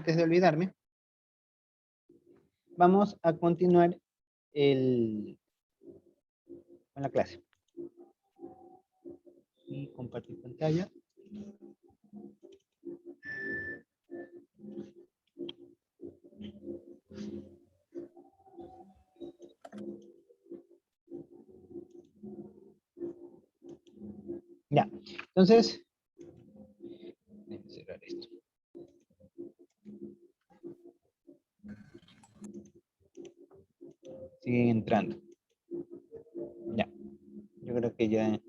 antes de olvidarme, vamos a continuar con la clase. Y compartir pantalla. Ya, entonces, déjenme cerrar esto. Siguen entrando. Ya, yo creo que ya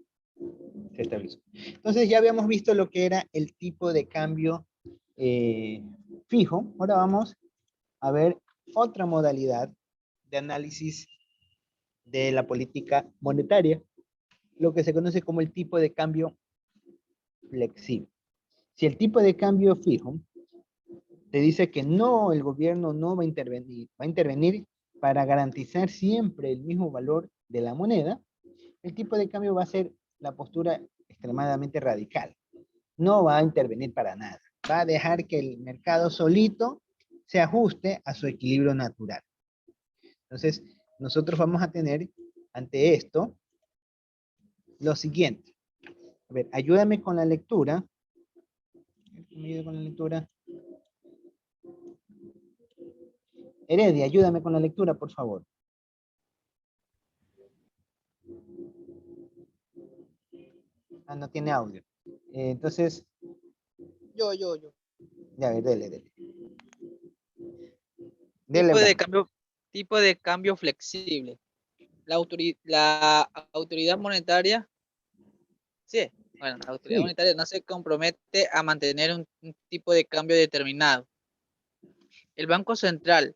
se estableció. Entonces ya habíamos visto lo que era el tipo de cambio fijo. Ahora vamos a ver otra modalidad de análisis de la política monetaria, lo que se conoce como el tipo de cambio flexible. Si el tipo de cambio fijo te dice que no, el gobierno no va a intervenir para garantizar siempre el mismo valor de la moneda, el tipo de cambio va a ser la postura extremadamente radical. No va a intervenir para nada. Va a dejar que el mercado solito se ajuste a su equilibrio natural. Entonces, nosotros vamos a tener ante esto lo siguiente. A ver, ayúdame con la lectura. ¿Me ayuda con la lectura? Heredia, ayúdame con la lectura, por favor. Ah, no tiene audio. Entonces, Yo. ya, a ver, dele. Tipo de cambio flexible. La autoridad monetaria, sí, bueno, la autoridad Sí. monetaria no se compromete a mantener un tipo de cambio determinado. El Banco Central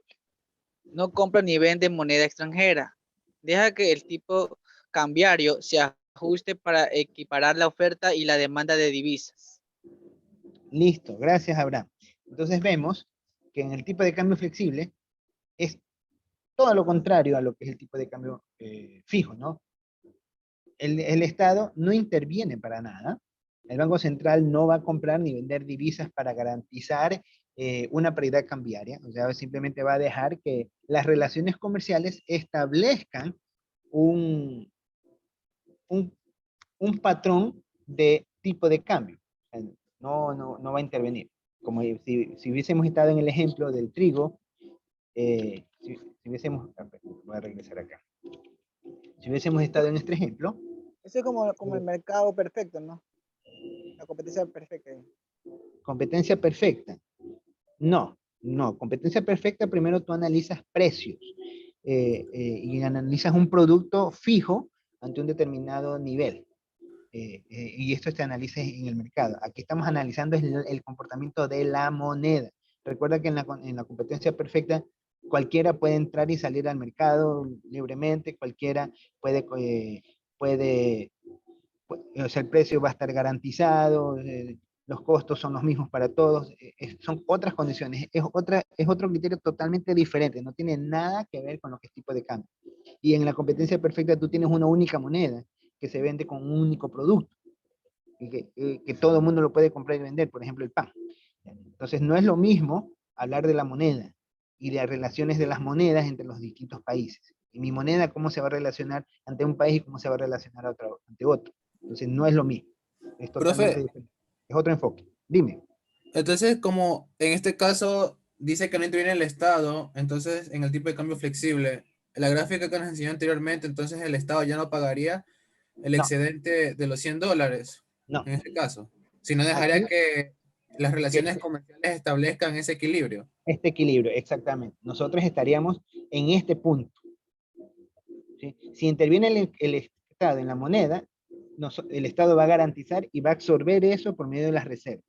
no compra ni vende moneda extranjera. Deja que el tipo cambiario se ajuste para equiparar la oferta y la demanda de divisas. Listo, gracias, Abraham. Entonces vemos que en el tipo de cambio flexible es todo lo contrario a lo que es el tipo de cambio fijo, ¿no? El Estado no interviene para nada. El Banco Central no va a comprar ni vender divisas para garantizar una paridad cambiaria. O sea, simplemente va a dejar que las relaciones comerciales establezcan un, un, un patrón de tipo de cambio. No va a intervenir. Como si hubiésemos estado en el ejemplo del trigo, si hubiésemos, voy a regresar acá. Si hubiésemos estado en este ejemplo. Eso es como el mercado perfecto, ¿no? La competencia perfecta. Competencia perfecta. No. Competencia perfecta, primero tú analizas precios y analizas un producto fijo ante un determinado nivel. Y esto te analiza en el mercado. Aquí estamos analizando el comportamiento de la moneda. Recuerda que en la competencia perfecta cualquiera puede entrar y salir al mercado libremente, cualquiera o sea, el precio va a estar garantizado, los costos son los mismos para todos, son otras condiciones, es otro criterio totalmente diferente, no tiene nada que ver con lo que es tipo de cambio. Y en la competencia perfecta tú tienes una única moneda que se vende con un único producto, y que todo el mundo lo puede comprar y vender, por ejemplo el pan. Entonces no es lo mismo hablar de la moneda y de las relaciones de las monedas entre los distintos países. Y mi moneda, cómo se va a relacionar ante un país y cómo se va a relacionar ante otro. Entonces no es lo mismo, es totalmente Profe, diferente, es otro enfoque. Dime. entonces como en este caso dice que no interviene el Estado, entonces en el tipo de cambio flexible, la gráfica que nos enseñó anteriormente, entonces el Estado ya no pagaría el No, excedente de los $100 no. en este caso, sino dejaría Aquí, que las relaciones que comerciales establezcan ese equilibrio. este equilibrio, exactamente. Nosotros estaríamos en este punto. ¿Sí? Si interviene el Estado en la moneda, el Estado va a garantizar y va a absorber eso por medio de las reservas.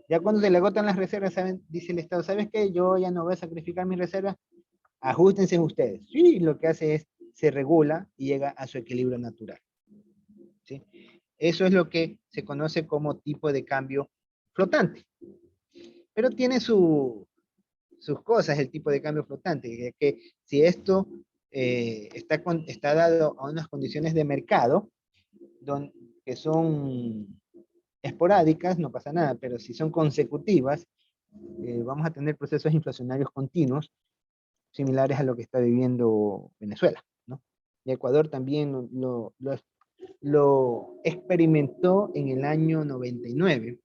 Ya cuando se le agotan las reservas, ¿saben? Dice el Estado, ¿sabes qué? Yo ya no voy a sacrificar mis reservas, ajustense ustedes. Sí, lo que hace es, se regula y llega a su equilibrio natural. ¿Sí? Eso es lo que se conoce como tipo de cambio flotante. Pero tiene sus cosas el tipo de cambio flotante, que si esto está dado a unas condiciones de mercado que son esporádicas, no pasa nada, pero si son consecutivas, vamos a tener procesos inflacionarios continuos similares a lo que está viviendo Venezuela, ¿no? Y Ecuador también lo experimentó en el año 99.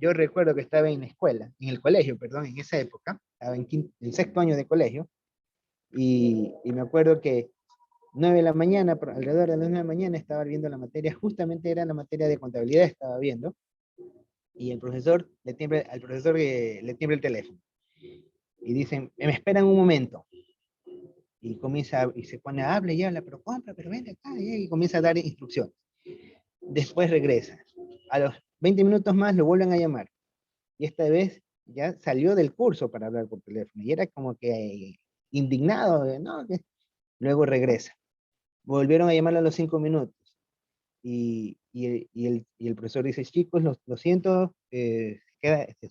Yo recuerdo que estaba en la escuela, en el colegio, perdón, en esa época, estaba en sexto año de colegio, y me acuerdo que 9 de la mañana, alrededor de las 9 de la mañana, estaba viendo la materia, justamente era la materia de contabilidad, estaba viendo, y el profesor al profesor le tiembla el teléfono, y dicen, me esperan un momento, y comienza, y se pone, hable y habla, pero compra, pero vende acá, y comienza a dar instrucciones. Después regresa. A los 20 minutos más lo vuelven a llamar, y esta vez ya salió del curso para hablar por teléfono, y era como que indignado, ¿no? Luego regresa. Volvieron a llamarlo a los 5 minutos, y el profesor dice, chicos, lo siento, se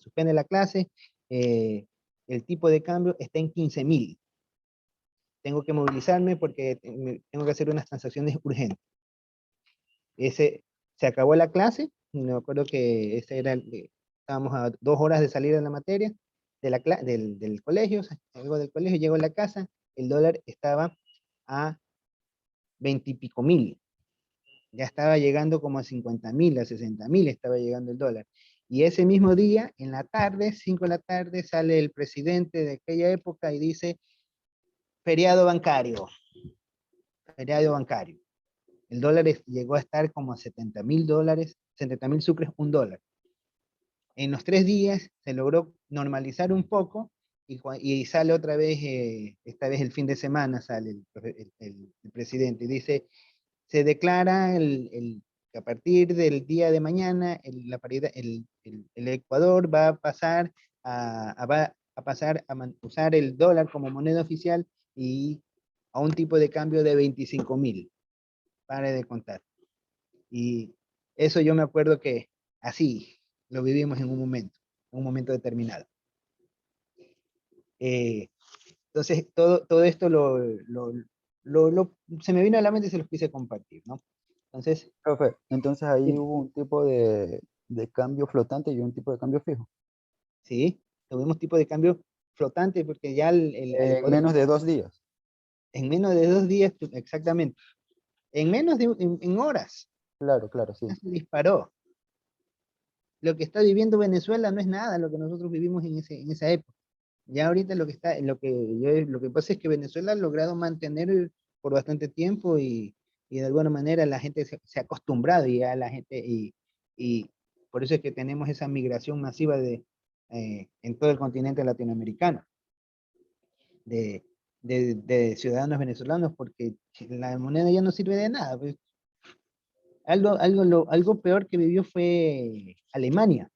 suspende la clase, el tipo de cambio está en 15.000. Tengo que movilizarme porque tengo que hacer unas transacciones urgentes. Se acabó la clase, me acuerdo que estábamos a 2 horas de salir de la materia, del colegio, salgo del colegio, llego a la casa, el dólar estaba a 20 y pico mil. Ya estaba llegando como a 50.000, a 60.000 estaba llegando el dólar. Y ese mismo día, en la tarde, 5 de la tarde, sale el presidente de aquella época y dice, feriado bancario, feriado bancario. El dólar llegó a estar como a 70.000 dólares, 70.000 sucres, un dólar. En los 3 días se logró normalizar un poco y sale otra vez, esta vez el fin de semana sale el presidente y dice, se declara que a partir del día de mañana el Ecuador va a pasar a usar el dólar como moneda oficial y a un tipo de cambio de 25.000. Pare de contar. Y eso yo me acuerdo que así lo vivimos en un momento determinado. Entonces, todo esto se me vino a la mente y se los quise compartir, ¿no? Entonces, Profe, entonces ahí sí, hubo un tipo de cambio flotante y un tipo de cambio fijo. sí, tuvimos tipo de cambio flotante porque ya al En Ecuador, menos de 2 días. en menos de 2 días, exactamente, en menos de en horas, Claro, claro, sí. ya se disparó. Lo que está viviendo Venezuela no es nada lo que nosotros vivimos en esa época. Ya ahorita lo que pasa es que Venezuela ha logrado mantener por bastante tiempo y de alguna manera la gente se ha acostumbrado y ya la gente, y por eso es que tenemos esa migración masiva en todo el continente latinoamericano de, de ciudadanos venezolanos, porque la moneda ya no sirve de nada. Pues. Algo peor que vivió fue Alemania.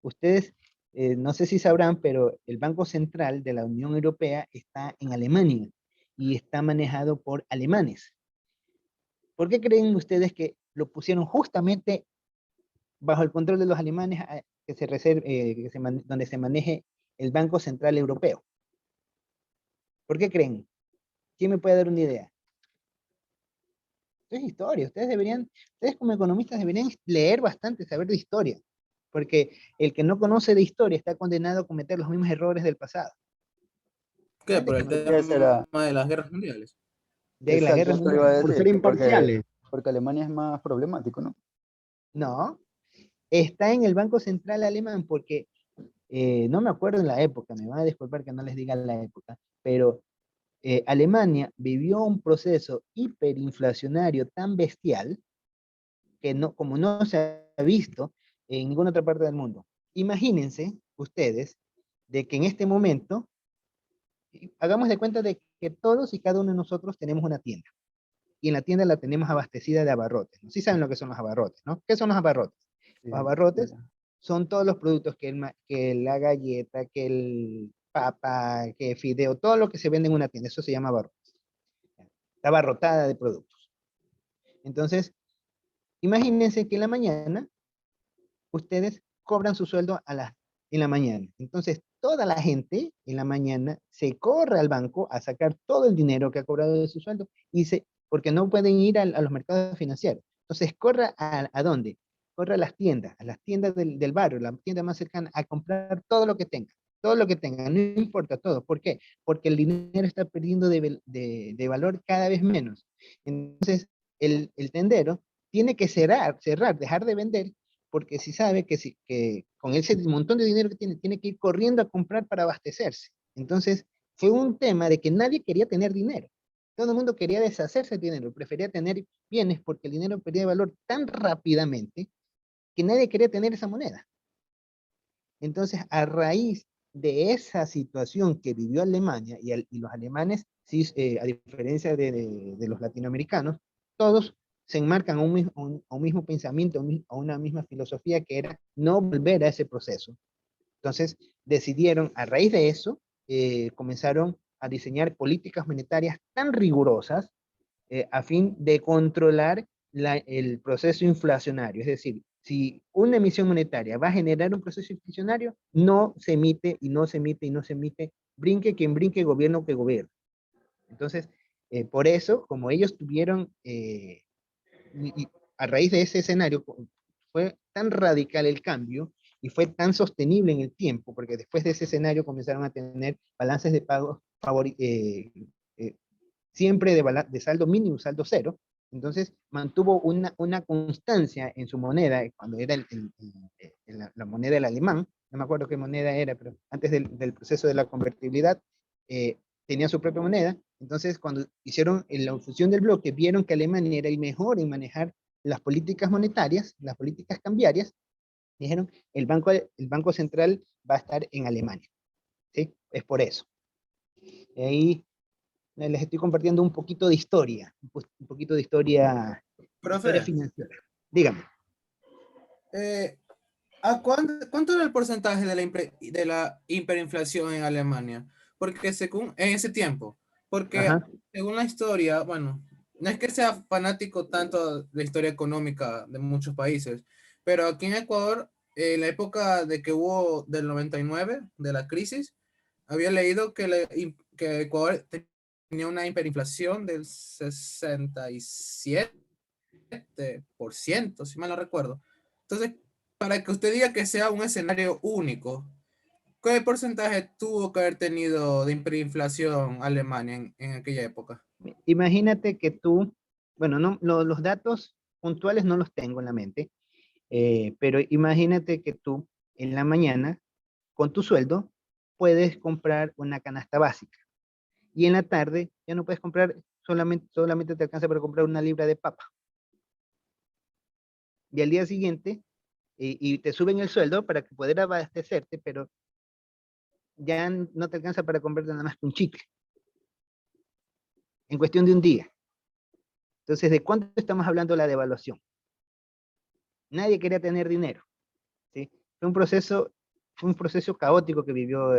Ustedes, no sé si sabrán, pero el Banco Central de la Unión Europea está en Alemania y está manejado por alemanes. ¿Por qué creen ustedes que lo pusieron justamente bajo el control de los alemanes donde se maneje el Banco Central Europeo? ¿Por qué creen? ¿Quién me puede dar una idea? Esto es historia. Ustedes como economistas deberían leer bastante, saber de historia, porque el que no conoce de historia está condenado a cometer los mismos errores del pasado. ¿Qué? Deben de Por el conocer ¿Qué será? tema de las guerras mundiales. de la Exacto, guerra eso iba a mundial. Por ser decir, imparciales. porque Alemania es más problemático, ¿no? No, está en el Banco Central alemán porque no me acuerdo en la época, me van a disculpar que no les diga la época, pero Alemania vivió un proceso hiperinflacionario tan bestial que no, como no se ha visto en ninguna otra parte del mundo. Imagínense ustedes de que en este momento, hagamos de cuenta de que todos y cada uno de nosotros tenemos una tienda. Y en la tienda la tenemos abastecida de abarrotes, ¿no? Sí saben lo que son los abarrotes, ¿no? ¿Qué son los abarrotes? Sí, Los abarrotes mira. son todos los productos que la galleta, que el papa, que fideo, todo lo que se vende en una tienda, eso se llama abarrotes. Está abarrotada de productos. Entonces, imagínense que en la mañana ustedes cobran su sueldo en la mañana. Entonces, toda la gente en la mañana se corre al banco a sacar todo el dinero que ha cobrado de su sueldo porque no pueden ir a los mercados financieros. Entonces, corre ¿a dónde? Corre a las tiendas del barrio, la tienda más cercana, a comprar todo lo que tenga. todo lo que tengan, no importa todo. ¿Por qué? Porque el dinero está perdiendo de valor cada vez menos. Entonces, el tendero tiene que cerrar, dejar de vender, porque si sabe que con ese montón de dinero que tiene que ir corriendo a comprar para abastecerse. Entonces, fue un tema de que nadie quería tener dinero. Todo el mundo quería deshacerse del dinero, prefería tener bienes porque el dinero perdía valor tan rápidamente que nadie quería tener esa moneda. Entonces, a raíz de esa situación que vivió Alemania, y los alemanes, sí, a diferencia de los latinoamericanos, todos se enmarcan a un mismo pensamiento, a una misma filosofía, que era no volver a ese proceso. Entonces, decidieron, a raíz de eso, comenzaron a diseñar políticas monetarias tan rigurosas, a fin de controlar el proceso inflacionario. Es decir, si una emisión monetaria va a generar un proceso inflacionario, no se emite y no se emite y no se emite, brinque quien brinque, gobierno que gobierne. Entonces, por eso, como ellos tuvieron, y a raíz de ese escenario, fue tan radical el cambio y fue tan sostenible en el tiempo, porque después de ese escenario comenzaron a tener balances de pagos siempre de saldo mínimo, saldo cero. Entonces mantuvo una constancia en su moneda, cuando era la moneda del alemán, no me acuerdo qué moneda era, pero antes del proceso de la convertibilidad, tenía su propia moneda. Entonces, cuando hicieron la fusión del bloque, vieron que Alemania era el mejor en manejar las políticas monetarias, las políticas cambiarias. Dijeron, el banco central va a estar en Alemania. ¿Sí? Es por eso. Y ahí les estoy compartiendo un poquito de historia, un poquito de historia Profe, financiera. Dígame. ¿Cuánto era el porcentaje de la hiperinflación en Alemania? Porque según, en ese tiempo, porque Ajá. según la historia, bueno, no es que sea fanático tanto de la historia económica de muchos países, pero aquí en Ecuador, en la época de que hubo del 99, de la crisis, había leído que Ecuador tenía una hiperinflación del 67%, si mal no recuerdo. Entonces, para que usted diga que sea un escenario único, ¿qué porcentaje tuvo que haber tenido de hiperinflación Alemania en aquella época? Imagínate que tú, bueno, no, los datos puntuales no los tengo en la mente, pero imagínate que tú en la mañana, con tu sueldo, puedes comprar una canasta básica. Y en la tarde ya no puedes comprar, solamente te alcanza para comprar una libra de papa. Y al día siguiente, y te suben el sueldo para que poder abastecerte, pero ya no te alcanza para comprarte nada más que un chicle, en cuestión de un día. Entonces, ¿de cuánto estamos hablando de la devaluación? Nadie quería tener dinero, ¿sí? Fue un proceso caótico que vivió,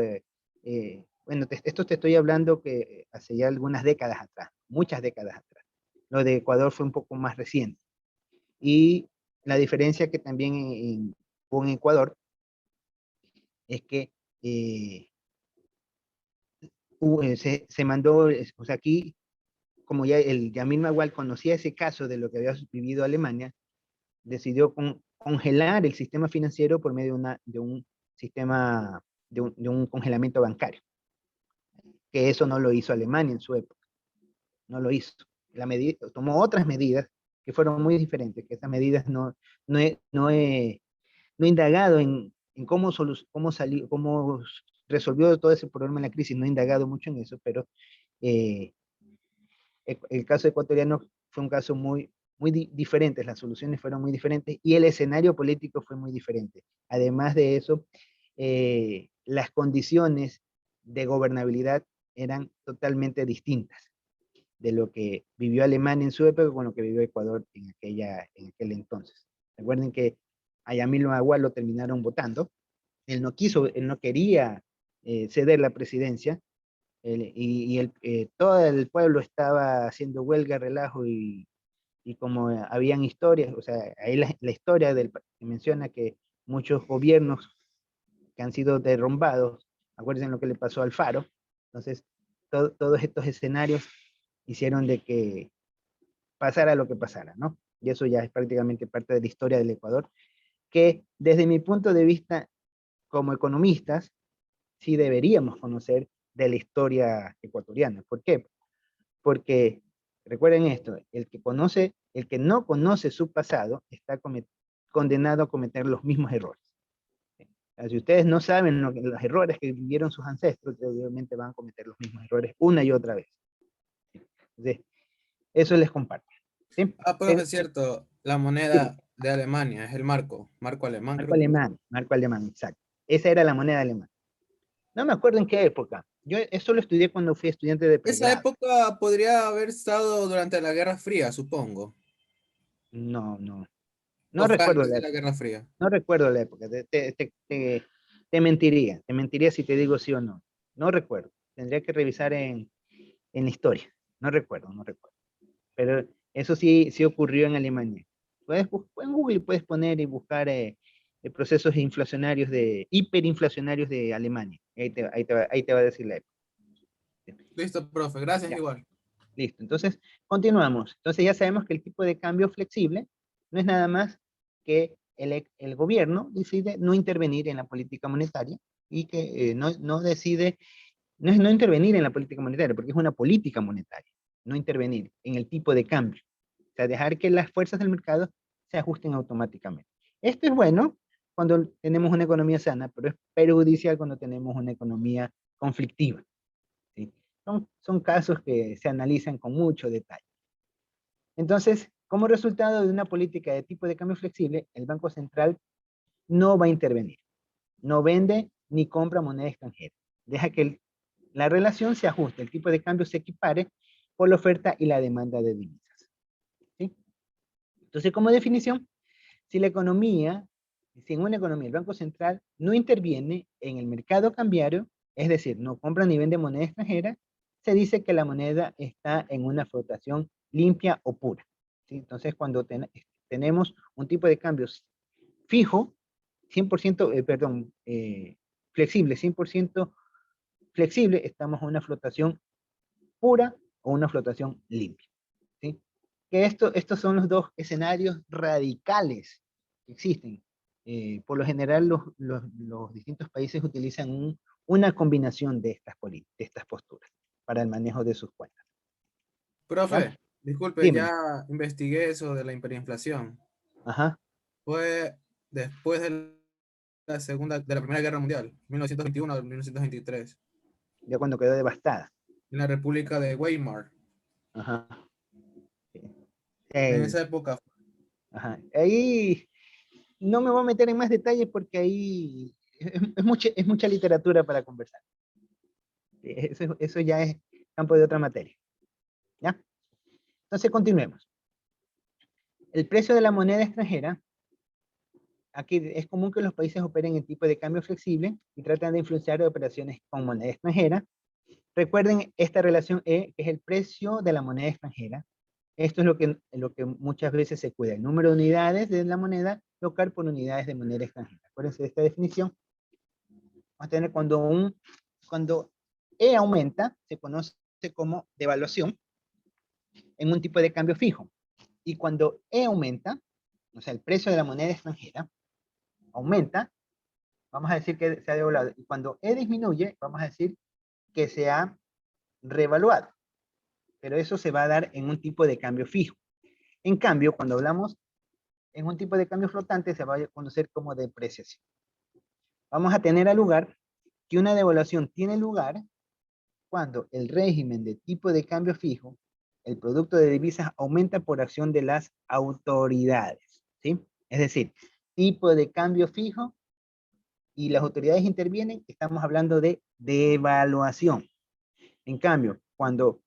bueno, esto te estoy hablando que hace ya algunas décadas atrás, muchas décadas atrás. Lo de Ecuador fue un poco más reciente. Y la diferencia que también hubo en Ecuador es que se mandó, o sea, aquí, como ya el Yamil Magual conocía ese caso de lo que había vivido Alemania, decidió congelar el sistema financiero por medio de un sistema, de un congelamiento bancario, que eso no lo hizo Alemania en su época, no lo hizo. Tomó otras medidas que fueron muy diferentes, que esas medidas no he indagado en cómo resolvió todo ese problema en la crisis, no he indagado mucho en eso, pero eh, el caso ecuatoriano fue un caso muy diferente, las soluciones fueron muy diferentes y el escenario político fue muy diferente. Además de eso, las condiciones de gobernabilidad eran totalmente distintas de lo que vivió Alemania en su época con lo que vivió Ecuador en aquel entonces. Recuerden que a Yamil Maguad lo terminaron votando, él no quería ceder la presidencia, todo el pueblo estaba haciendo huelga, relajo, y como habían historias, o sea, ahí la historia que menciona que muchos gobiernos que han sido derrumbados, acuérdense lo que le pasó al Faro, entonces todos estos escenarios hicieron de que pasara lo que pasara, ¿no? Y eso ya es prácticamente parte de la historia del Ecuador, que desde mi punto de vista como economistas, sí deberíamos conocer de la historia ecuatoriana. ¿Por qué? Porque, recuerden esto, el que no conoce su pasado está condenado a cometer los mismos errores. Si ustedes no saben los errores que vivieron sus ancestros, obviamente van a cometer los mismos errores una y otra vez. Entonces, eso les comparto. ¿Sí? Profe, es cierto, la moneda de Alemania es el marco alemán, creo que es. Marco alemán, exacto. Esa era la moneda alemana. No me acuerdo en qué época. Yo eso lo estudié cuando fui estudiante de Esa pregrado. época podría haber estado durante la Guerra Fría, supongo. No, no. O No fue recuerdo antes la de la época. Guerra Fría. No recuerdo la época. Te mentiría. Te mentiría si te digo sí o no. No recuerdo. Tendría que revisar en la historia. No recuerdo, no recuerdo. Pero eso sí, sí ocurrió en Alemania. En Google puedes poner y buscar procesos inflacionarios hiperinflacionarios de Alemania. Ahí te va a decir la época. Listo, profe, gracias Ya, igual. listo. Entonces, continuamos. Entonces ya sabemos que el tipo de cambio flexible no es nada más que el gobierno decide no intervenir en la política monetaria y que no decide, no es no intervenir en la política monetaria, porque es una política monetaria, no intervenir en el tipo de cambio. O sea, dejar que las fuerzas del mercado se ajusten automáticamente. Esto es bueno cuando tenemos una economía sana, pero es perjudicial cuando tenemos una economía conflictiva. ¿Sí? Son casos que se analizan con mucho detalle. Entonces, como resultado de una política de tipo de cambio flexible, el Banco Central no va a intervenir. No vende ni compra moneda extranjera. Deja que la relación se ajuste, el tipo de cambio se equipare por la oferta y la demanda de divisas. ¿Sí? Entonces, como definición, si en una economía el Banco Central no interviene en el mercado cambiario, es decir, no compra ni vende moneda extranjera, se dice que la moneda está en una flotación limpia o pura. ¿Sí? Entonces, cuando tenemos un tipo de cambios fijo, 100%, flexible, 100% flexible, estamos en una flotación pura o una flotación limpia. ¿Sí? Que estos son los dos escenarios radicales que existen. Por lo general, los distintos países utilizan una combinación de estas posturas para el manejo de sus cuentas. ¿Ya? Profe, disculpe, Dime. ya investigué eso de la hiperinflación. Ajá. Fue después de la Primera Guerra Mundial, 1921 a 1923, Ya cuando quedó devastada. en la República de Weimar. Ajá. Sí. En esa época. Ajá. Ahí no me voy a meter en más detalles porque ahí es mucha literatura para conversar. Eso ya es campo de otra materia. ¿Ya? Entonces continuemos. El precio de la moneda extranjera, aquí es común que los países operen en tipo de cambio flexible y tratan de influenciar operaciones con moneda extranjera. Recuerden esta relación E, que es el precio de la moneda extranjera. Esto es lo que muchas veces se cuida, el número de unidades de la moneda local por unidades de moneda extranjera. Acuérdense de esta definición. Vamos a tener cuando E aumenta, se conoce como devaluación en un tipo de cambio fijo. Y cuando E aumenta, o sea, el precio de la moneda extranjera aumenta, vamos a decir que se ha devaluado. Y cuando E disminuye, vamos a decir que se ha revaluado. Pero eso se va a dar en un tipo de cambio fijo. En cambio, cuando hablamos en un tipo de cambio flotante, se va a conocer como depreciación. Vamos a tener al lugar que una devaluación tiene lugar cuando el régimen de tipo de cambio fijo, el producto de divisas aumenta por acción de las autoridades, ¿sí? Es decir, tipo de cambio fijo y las autoridades intervienen, estamos hablando de devaluación. En cambio, cuando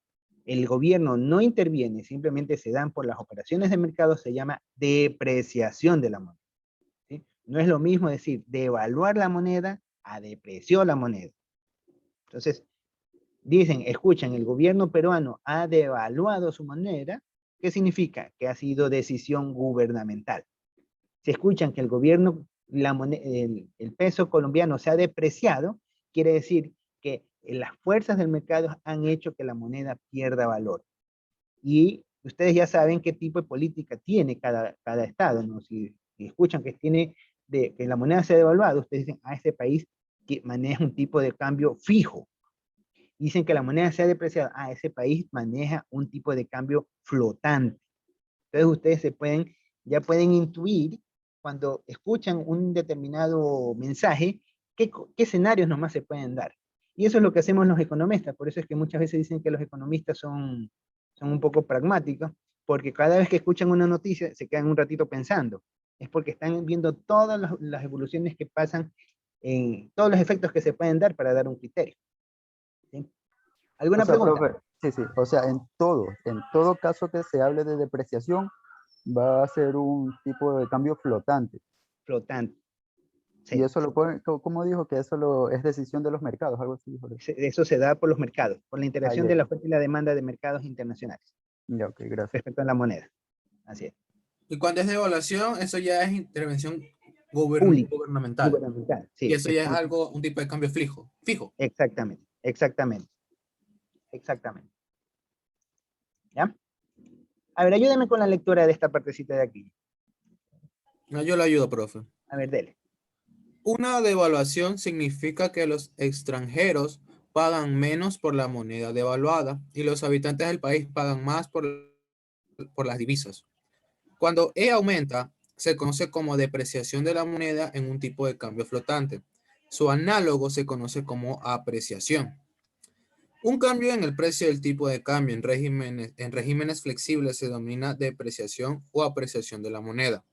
el gobierno no interviene, simplemente se dan por las operaciones de mercado, se llama depreciación de la moneda. ¿Sí? No es lo mismo decir devaluar la moneda a depreció la moneda. Entonces, dicen, escuchan, el gobierno peruano ha devaluado su moneda. ¿Qué significa? Que ha sido decisión gubernamental. Si escuchan que el gobierno, el peso colombiano se ha depreciado, quiere decir que las fuerzas del mercado han hecho que la moneda pierda valor. Y ustedes ya saben qué tipo de política tiene cada estado, ¿no? Si escuchan que que la moneda se ha devaluado, ustedes dicen, este país que maneja un tipo de cambio fijo. Dicen que la moneda se ha depreciado. Ah, ese país maneja un tipo de cambio flotante. Entonces ustedes ya pueden intuir cuando escuchan un determinado mensaje, qué escenarios nomás se pueden dar. Y eso es lo que hacemos los economistas. Por eso es que muchas veces dicen que los economistas son un poco pragmáticos, porque cada vez que escuchan una noticia se quedan un ratito pensando. Es porque están viendo todas las evoluciones que pasan, en todos los efectos que se pueden dar para dar un criterio. ¿Sí? O ¿Alguna sea, pregunta? profe, sí, sí, o sea, en todo caso que se hable de depreciación, va a ser un tipo de cambio flotante. Flotante. Y Sí. eso lo puede, ¿cómo dijo? Que eso es decisión de los mercados, algo así dijo. Eso se da por los mercados, por la Ah, interacción de ya, la oferta y la demanda de mercados internacionales ya, ok, gracias. respecto a la moneda. Así es. Y cuando es devaluación, eso ya es intervención Público, gubernamental. gubernamental. Y Sí, eso ya es algo, un tipo de cambio fijo. Fijo. exactamente, exactamente, exactamente. ¿Ya? A ver, ayúdame con la lectura de esta partecita de aquí. No, yo le ayudo, profe. A ver, dele. Una devaluación significa que los extranjeros pagan menos por la moneda devaluada y los habitantes del país pagan más por las divisas. Cuando E aumenta, se conoce como depreciación de la moneda en un tipo de cambio flotante. Su análogo se conoce como apreciación. Un cambio en el precio del tipo de cambio en regímenes flexibles se denomina depreciación o apreciación de la moneda.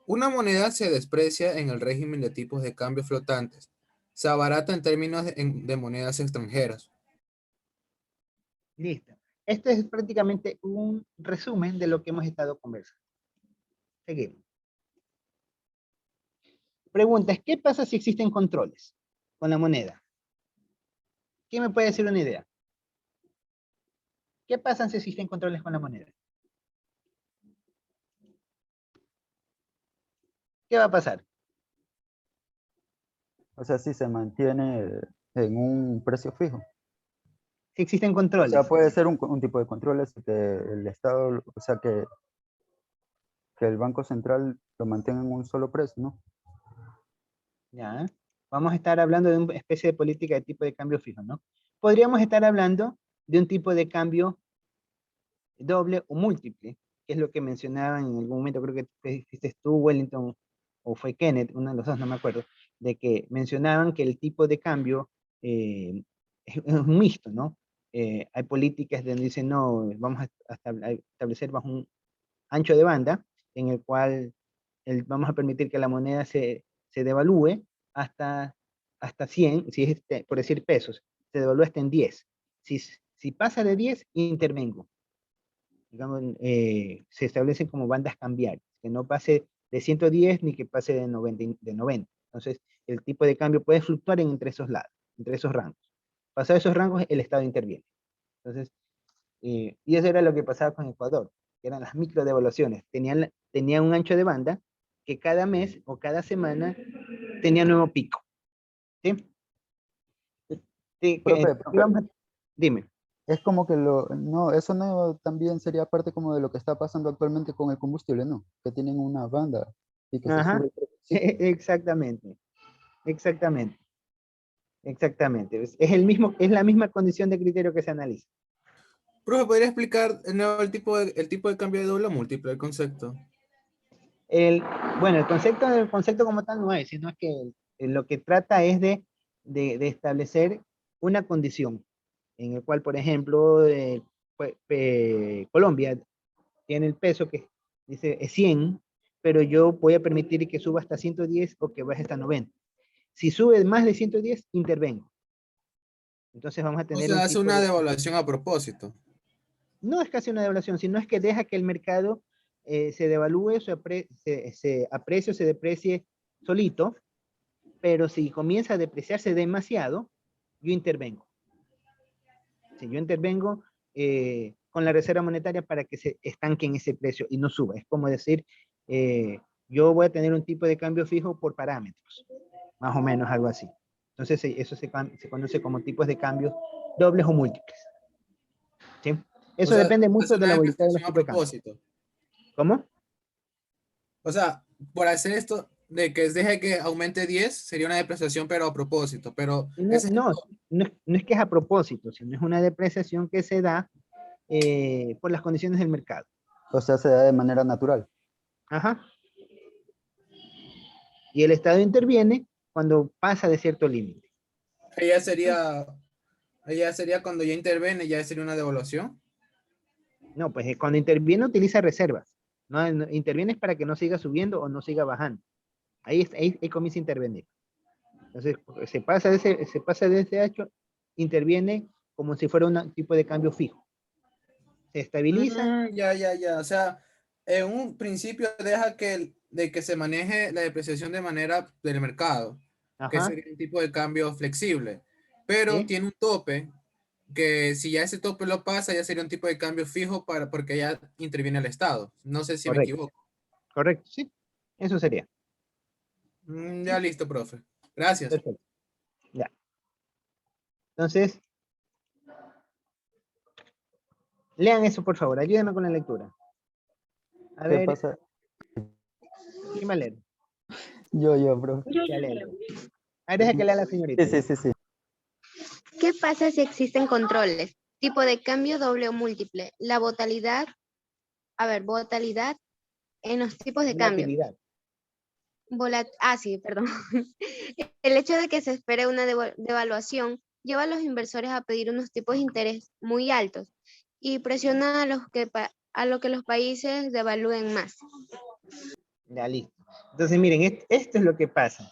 Una moneda se desprecia en el régimen de tipos de cambio flotantes. Se abarata en términos de monedas extranjeras. Listo. Este es prácticamente un resumen de lo que hemos estado conversando. Seguimos. Preguntas, ¿qué pasa si existen controles con la moneda? ¿Quién me puede decir una idea? ¿Qué pasa si existen controles con la moneda? ¿Qué va a pasar? O sea, sí se mantiene en un precio fijo. Si existen O sea, controles. puede ser un tipo de controles que el Estado, o sea, que el Banco Central lo mantenga en un solo precio, ¿no? Ya. Vamos a estar hablando de una especie de política de tipo de cambio fijo, ¿no? Podríamos estar hablando de un tipo de cambio doble o múltiple, que es lo que mencionaban en algún momento, creo que dijiste tú, Wellington, o fue Kenneth, uno de los dos, no me acuerdo, de que mencionaban que el tipo de cambio es un mixto, ¿no? Hay políticas donde dicen, no, vamos a establecer bajo un ancho de banda, en el cual vamos a permitir que la moneda se devalúe hasta 100, si es por decir pesos, se devalúa hasta en 10. Si pasa de 10, intervengo. Digamos, se establecen como bandas cambiarias, que no pase de 110 ni que pase de 90. Entonces, el tipo de cambio puede fluctuar entre esos lados, entre esos rangos. Pasado esos rangos, el Estado interviene. Entonces, y eso era lo que pasaba con Ecuador, que eran las microdevaluaciones. Tenían un ancho de banda que cada mes o cada semana tenía nuevo pico. ¿Sí? Profe, Dime. es como que no, eso no también sería parte como de lo que está pasando actualmente con el combustible, ¿no? Que tienen una banda y que se Ajá. sube. Sí, Exactamente. Exactamente. Exactamente. Es la misma condición de criterio que se analiza. Profe, ¿podría explicar de nuevo el tipo de cambio de doble o múltiple, el concepto? El, bueno, el concepto como tal no es, sino es que lo que trata es de establecer una condición en el cual, por ejemplo, Colombia tiene el peso que dice es 100, pero yo voy a permitir que suba hasta 110 o que baje hasta 90. Si sube más de 110, intervengo. Entonces vamos a O tener sea, un hace tipo una de... devaluación a propósito. No es casi una devaluación, sino es que deja que el mercado se devalúe, se aprecie o se deprecie solito, pero si comienza a depreciarse demasiado, yo intervengo. Si yo intervengo con la reserva monetaria para que se estanque en ese precio y no suba. Es como decir, yo voy a tener un tipo de cambio fijo por parámetros, más o menos algo así. Entonces eso se conoce como tipos de cambios dobles o múltiples. ¿Sí? O Eso sea, depende mucho hace de una la voluntad de los depreciación a tipos de cambio. propósito. ¿Cómo? O sea, por hacer esto, de que deje que aumente 10 sería una depreciación, pero a propósito. Pero No, ese es no, no es que es a propósito, sino es una depreciación que se da por las condiciones del mercado. O sea, se da de manera natural. Ajá. Y el Estado interviene cuando pasa de cierto límite. ella sería cuando ya interviene, ya sería una devaluación. No, pues cuando interviene utiliza reservas. No, intervienes para que no siga subiendo o no siga bajando. Ahí comienza a intervenir. Entonces, se pasa de ese hecho, interviene como si fuera un tipo de cambio fijo. Se estabiliza. Ya. O sea, en un principio deja de que se maneje la depreciación de manera del mercado, que Ajá. sería un tipo de cambio flexible, pero ¿Sí? tiene un tope que si ya ese tope lo pasa, ya sería un tipo de cambio fijo porque ya interviene el Estado. No sé si me Correcto. equivoco. Correcto, sí. Eso sería. Ya listo, profe. Gracias. Perfecto. Ya. Entonces, lean eso, por favor. Ayúdenme con la lectura. A ¿Qué ver, pasa? ¿quién va a leer? Yo, bro. Ya léelo. Ah, deja que lea la señorita. Sí. ¿Qué pasa si existen controles? Tipo de cambio doble o múltiple. La volatilidad en los tipos de cambio. Volatilidad. Sí, perdón. El hecho de que se espere una devaluación lleva a los inversores a pedir unos tipos de interés muy altos y presiona a lo que los países devalúen más. Ya, listo. Entonces, miren, esto es lo que pasa.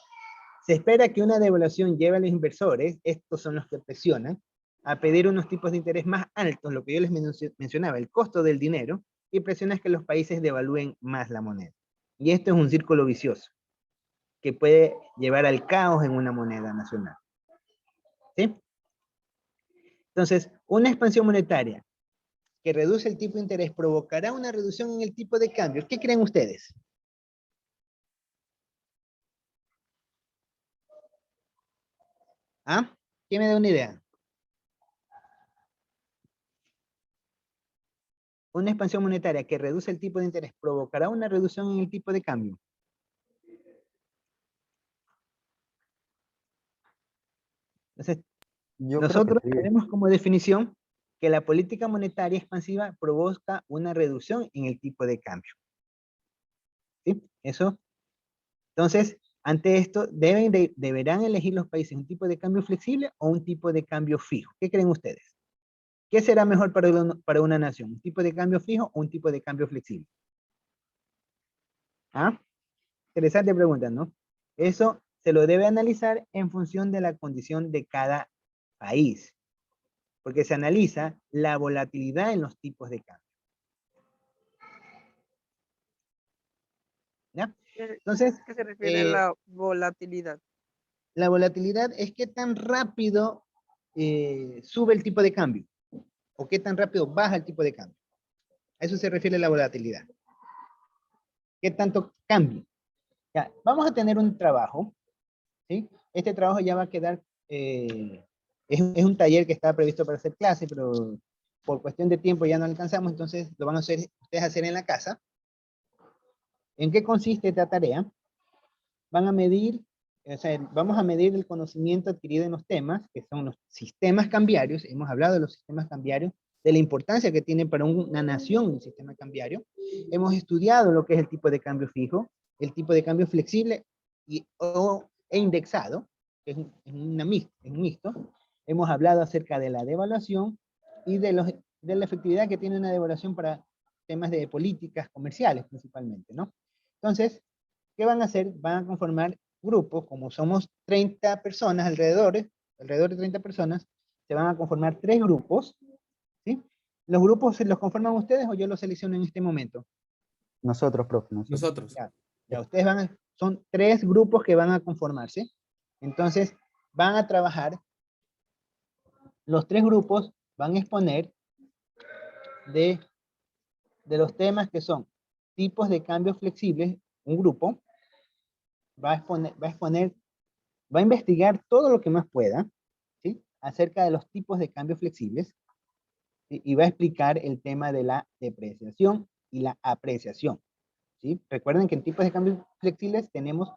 Se espera que una devaluación lleve a los inversores, estos son los que presionan, a pedir unos tipos de interés más altos, lo que yo les mencionaba, el costo del dinero, y presiona que los países devalúen más la moneda. Y esto es un círculo vicioso, que puede llevar al caos en una moneda nacional. ¿Sí? Entonces, una expansión monetaria que reduce el tipo de interés provocará una reducción en el tipo de cambio. ¿Qué creen ustedes? ¿Ah? ¿Quién me da una idea? Una expansión monetaria que reduce el tipo de interés provocará una reducción en el tipo de cambio. Entonces, Yo creo que nosotros sí. tenemos como definición que la política monetaria expansiva provoca una reducción en el tipo de cambio. ¿Sí? Eso. Entonces, ante esto, deberán elegir los países un tipo de cambio flexible o un tipo de cambio fijo. ¿Qué creen ustedes? ¿Qué será mejor para una nación? ¿Un tipo de cambio fijo o un tipo de cambio flexible? ¿Ah? Interesante pregunta, ¿no? Eso se lo debe analizar en función de la condición de cada país, porque se analiza la volatilidad en los tipos de cambio. ¿Ya? Entonces, ¿Qué se refiere a la volatilidad? la volatilidad es qué tan rápido sube el tipo de cambio o qué tan rápido baja el tipo de cambio. A eso se refiere la volatilidad. ¿Qué tanto cambia? Ya, vamos a tener un trabajo, ¿sí? Este trabajo ya va a quedar, es un taller que estaba previsto para hacer clase, pero por cuestión de tiempo ya no alcanzamos, entonces lo van a hacer ustedes hacer en la casa. ¿En qué consiste esta tarea? Van a medir, o sea, vamos a medir el conocimiento adquirido en los temas, que son los sistemas cambiarios. Hemos hablado de los sistemas cambiarios, de la importancia que tienen para una nación un sistema cambiario. Hemos estudiado lo que es el tipo de cambio fijo, el tipo de cambio flexible e indexado, que es un mixto. Hemos hablado acerca de la devaluación y de la efectividad que tiene una devaluación para temas de políticas comerciales principalmente, ¿no? Entonces, ¿qué van a hacer? Van a conformar grupos, como somos 30 personas alrededor de 30 personas, se van a conformar 3 grupos, ¿sí? ¿Los grupos se los conforman ustedes o yo los selecciono en este momento? Nosotros, profe, nosotros. Nosotros. Ya ustedes son 3 grupos que van a conformarse, entonces van a trabajar, los 3 grupos van a exponer de los temas que son tipos de cambios flexibles, un grupo va a investigar todo lo que más pueda, ¿sí? Acerca de los tipos de cambios flexibles, ¿sí? Y va a explicar el tema de la depreciación y la apreciación, ¿sí? Recuerden que en tipos de cambios flexibles tenemos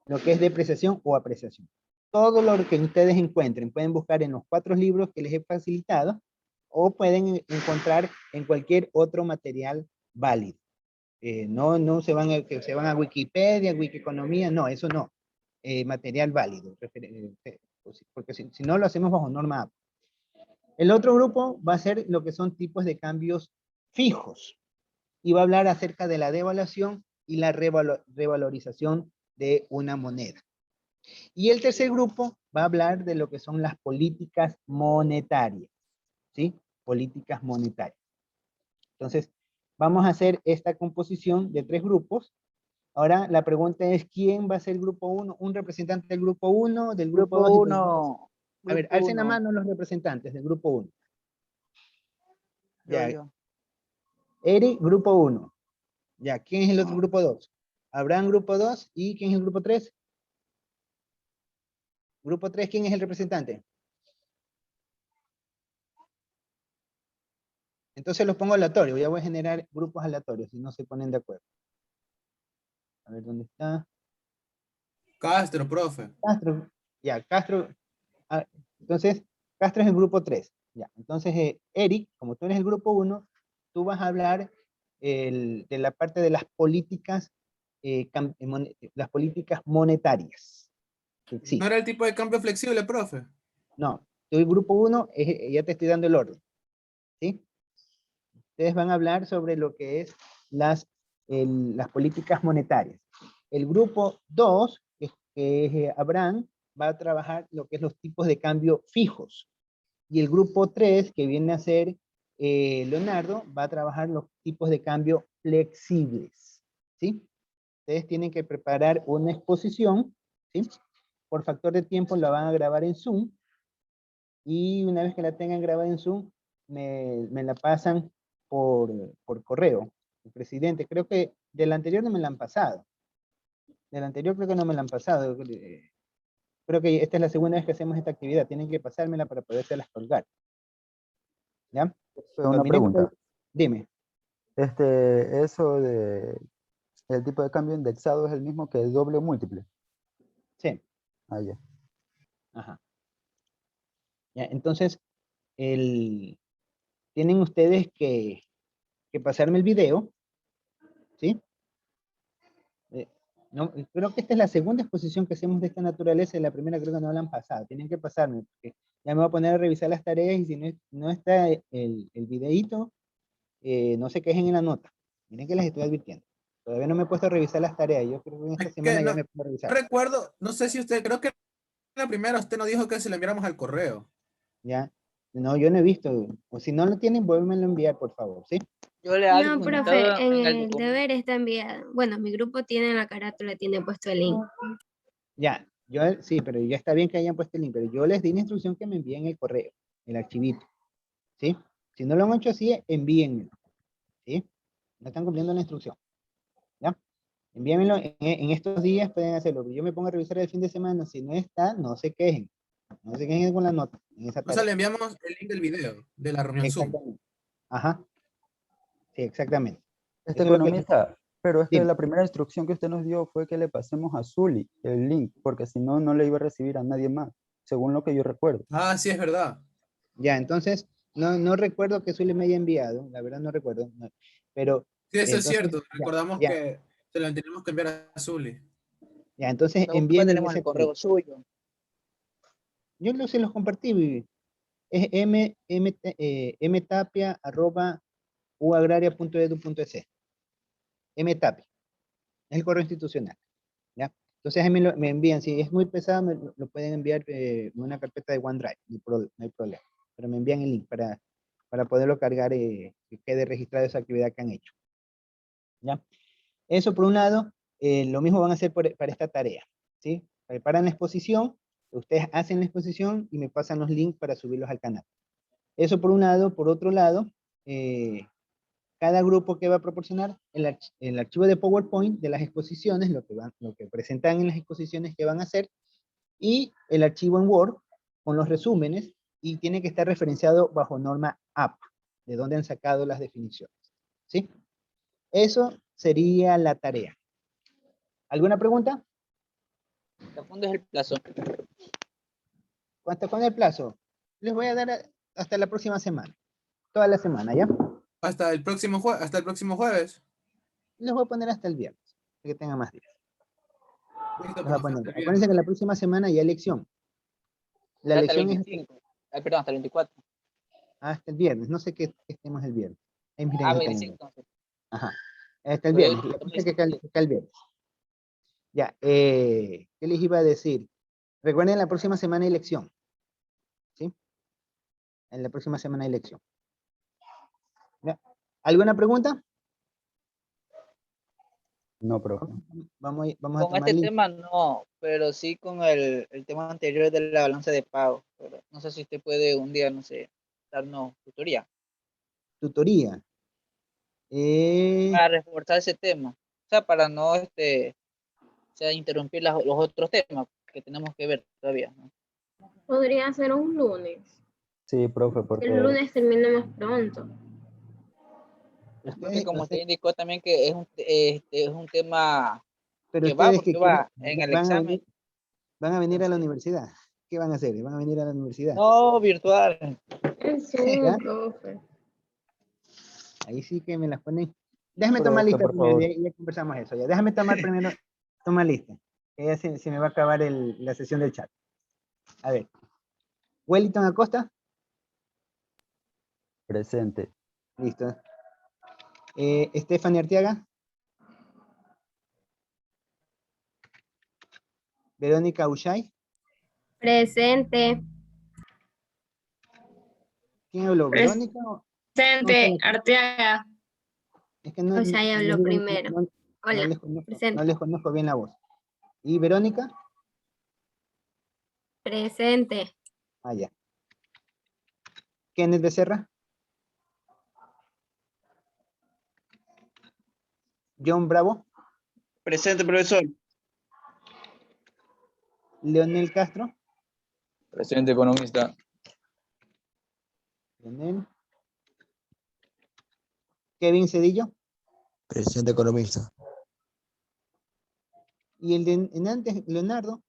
lo que es depreciación o apreciación. Todo lo que ustedes encuentren, pueden buscar en los 4 libros que les he facilitado, o pueden encontrar en cualquier otro material válido. No se van que se van a Wikipedia, Wikipeconomía, no, eso no. Material válido, porque si no lo hacemos bajo norma APA. El otro grupo va a ser lo que son tipos de cambios fijos, y va a hablar acerca de la devaluación y la revalorización de una moneda. Y el tercer grupo va a hablar de lo que son las políticas monetarias, ¿sí? Políticas monetarias. Entonces, vamos a hacer esta composición de 3 grupos. Ahora, la pregunta es, ¿quién va a ser el grupo 1? ¿Un representante del grupo 1, del grupo 2? Grupo 1. A ver, alcen la mano los representantes del grupo 1. Ya. Yo. Eric, grupo 1. Ya, ¿quién es el otro grupo 2? Abraham, grupo 2. ¿Y quién es el grupo 3? Grupo 3, ¿quién es el representante? Entonces los pongo aleatorio. Ya voy a generar grupos aleatorios si no se ponen de acuerdo. A ver, ¿dónde está? Castro, profe. Castro. Ya, Castro. Entonces, Castro es el grupo 3. Ya, entonces, Eric, como tú eres el grupo 1, tú vas a hablar de la parte de las políticas, las políticas monetarias. Sí. ¿No era el tipo de cambio flexible, profe? No, tú el grupo 1, ya te estoy dando el orden. ¿Sí? Ustedes van a hablar sobre lo que es las políticas monetarias. El grupo 2, que es Abraham, va a trabajar lo que es los tipos de cambio fijos. Y el grupo 3, que viene a ser Leonardo, va a trabajar los tipos de cambio flexibles. ¿Sí? Ustedes tienen que preparar una exposición, ¿sí? Por factor de tiempo la van a grabar en Zoom, y una vez que la tengan grabada en Zoom, me la pasan por correo. El presidente, creo que del anterior no me la han pasado. Del anterior creo que no me la han pasado. Creo que esta es la segunda vez que hacemos esta actividad. Tienen que pasármela para podérselas colgar. ¿Ya? Una pregunta. Dime. Eso de el tipo de cambio indexado es el mismo que el doble o múltiple. Sí. Ah, ya. Ajá. Ya, entonces, tienen ustedes que pasarme el video, ¿sí? No, creo que esta es la segunda exposición que hacemos de esta naturaleza, y la primera creo que no la han pasado. Tienen que pasarme, porque ya me voy a poner a revisar las tareas, y si no está el videíto, no se quejen en la nota. Miren que les estoy advirtiendo. Todavía no me he puesto a revisar las tareas. Yo creo que en esta Es semana que ya no me puedo revisar. recuerdo, no sé si usted, creo que en la primera usted nos dijo que se lo enviáramos al correo. ¿Ya? No, yo no he visto. O si no lo tienen, vuélvenlo a enviar, por favor, ¿sí? Yo le he No, profe, adjuntado en en el el documento. deber está enviado. Bueno, mi grupo tiene la carátula, tiene puesto el link. Ya, sí, pero ya está bien que hayan puesto el link, pero yo les di la instrucción que me envíen el correo, el archivito, ¿sí? Si no lo han hecho así, envíenmelo, ¿sí? No están cumpliendo la instrucción, ¿ya? Envíenmelo en estos días, pueden hacerlo. Yo me pongo a revisar el fin de semana. Si no está, no se quejen. No se quejen con la nota en esa O sea, tarea. le enviamos el link del video de la reunión Zoom. Exactamente. Ajá. Sí, exactamente. Este Eso es lo que... economista, pero es que Dime. la primera instrucción que usted nos dio fue que le pasemos a Zuli el link, porque si no, no le iba a recibir a nadie más, según lo que yo recuerdo. Ah, sí, es verdad. Ya, entonces, no recuerdo que Zuli me haya enviado, la verdad no recuerdo, no, pero... Sí, eso es entonces, cierto. Recordamos ya, que se lo tenemos que enviar a Zuli. ya, entonces Nosotros envíenme tenemos ese el correo correo. suyo. Yo se los compartí, Vivi. Es mtapia@uagraria.edu.es. mtapia, es el correo institucional, ¿ya? Entonces ahí me envían, si es muy pesado, lo pueden enviar en una carpeta de OneDrive, no hay problema, pero me envían el link para poderlo cargar, que quede registrado esa actividad que han hecho, ¿ya? Eso por un lado. Lo mismo van a hacer para esta tarea, ¿sí? Preparan la exposición, ustedes hacen la exposición y me pasan los links para subirlos al canal. Eso por un lado. Por otro lado, cada grupo que va a proporcionar el archivo de PowerPoint de las exposiciones, lo que presentan en las exposiciones que van a hacer, y el archivo en Word con los resúmenes, y tiene que estar referenciado bajo norma APA, de donde han sacado las definiciones, ¿sí? Eso sería la tarea. ¿Alguna pregunta? ¿Hasta cuándo es el plazo? ¿Cuánto con el plazo? Les voy a dar hasta la próxima semana. Toda la semana, ¿ya? Hasta el próximo jueves. Les voy a poner hasta el viernes, para que tengan más días. Listo, Les voy a profe, poner. está bien. Acuérdense que la próxima semana ya hay elección. La Hasta el elección es 25. Perdón, hasta el 24. hasta el viernes. No sé qué estemos el viernes. Ahí miren Ah, el 25 calendario. entonces. Ajá. Hasta el Pero viernes. La cosa es que acá el viernes. Ya. ¿Qué les iba a decir? Recuerden, la próxima semana hay elección. ¿Sí? En la próxima semana hay elección. ¿Ya? ¿Alguna pregunta? No, profe. Vamos a Con tomar este lista. tema no, pero sí con el tema anterior de la balanza de pago. Pero no sé si usted puede un día, no sé, darnos tutoría Tutoría. para reforzar ese tema. O sea, para no o sea, interrumpir los otros temas que tenemos que ver todavía, ¿no? Podría ser un lunes. Sí, profe, El porque lunes termina más pronto. Porque como usted indicó también que es un tema pero que va, ustedes que porque va en el examen. van a venir a la Entonces, universidad. ¿Qué van a hacer? ¿Van a venir a la universidad? no, virtual. Es ¿Ya? un profe. Ahí sí que me las ponen. Déjame tomar profe, lista por primero, favor. ya conversamos eso. Ya. Déjame tomar primero, toma lista. Que ya se me va a acabar la sesión del chat. A ver. Wellington Acosta. Presente. Listo. Stephanie Arteaga. Verónica Ushay. Presente. ¿Quién habló? ¿Verónica? No, Presente, Arteaga. es que no, O sea, ella les habló digo, primero. no Hola, no presente. les conozco bien la voz. ¿Y Verónica? Presente. Ah, ya. Kenneth Becerra. John Bravo. Presente, profesor. Leonel Castro. Presente, economista. Leonel. Kevin Cedillo. Presente, economista. Y el de en antes, Leonardo.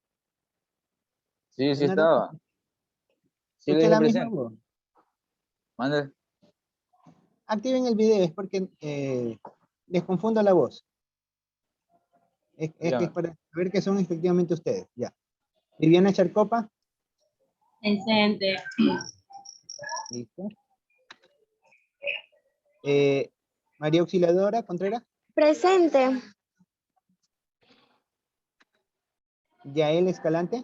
Sí, sí Leonardo. estaba. Sí le Escucha dije la misma presente. voz. Mande. Activen el video, es porque les confundo la voz. Es que es Dígame. para ver que son efectivamente ustedes. Ya. Viviana Charcopa. Presente. Listo. María Auxiliadora Contreras. Presente. Yael Escalante.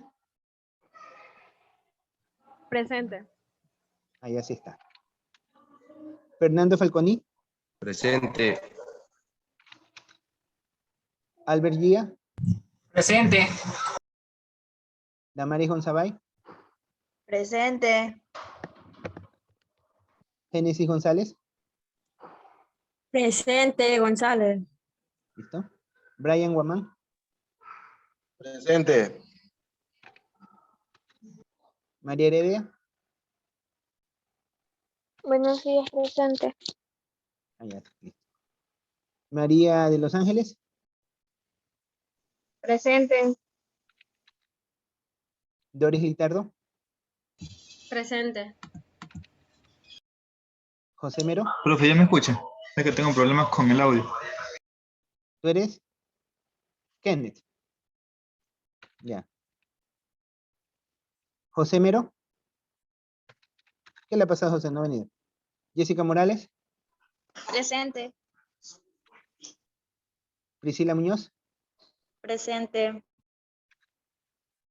Presente. Ahí así está. Fernando Falconi. Presente. Albert Guía. Presente. Damaris Gonzabay. Presente. Génesis González. Presente, González. Listo. Brian Guamán. Presente. María Heredia. Buenos días, presente. Ahí está. Listo. María de Los Ángeles. Presente. Doris Litardo. Presente. José Mero. Profe, ¿ya me escucha? Es que tengo problemas con el audio. ¿Tú eres? Kenneth. Ya. José Mero. ¿Qué le ha pasado a José? No ha venido. Jessica Morales. Presente. Priscila Muñoz. Presente.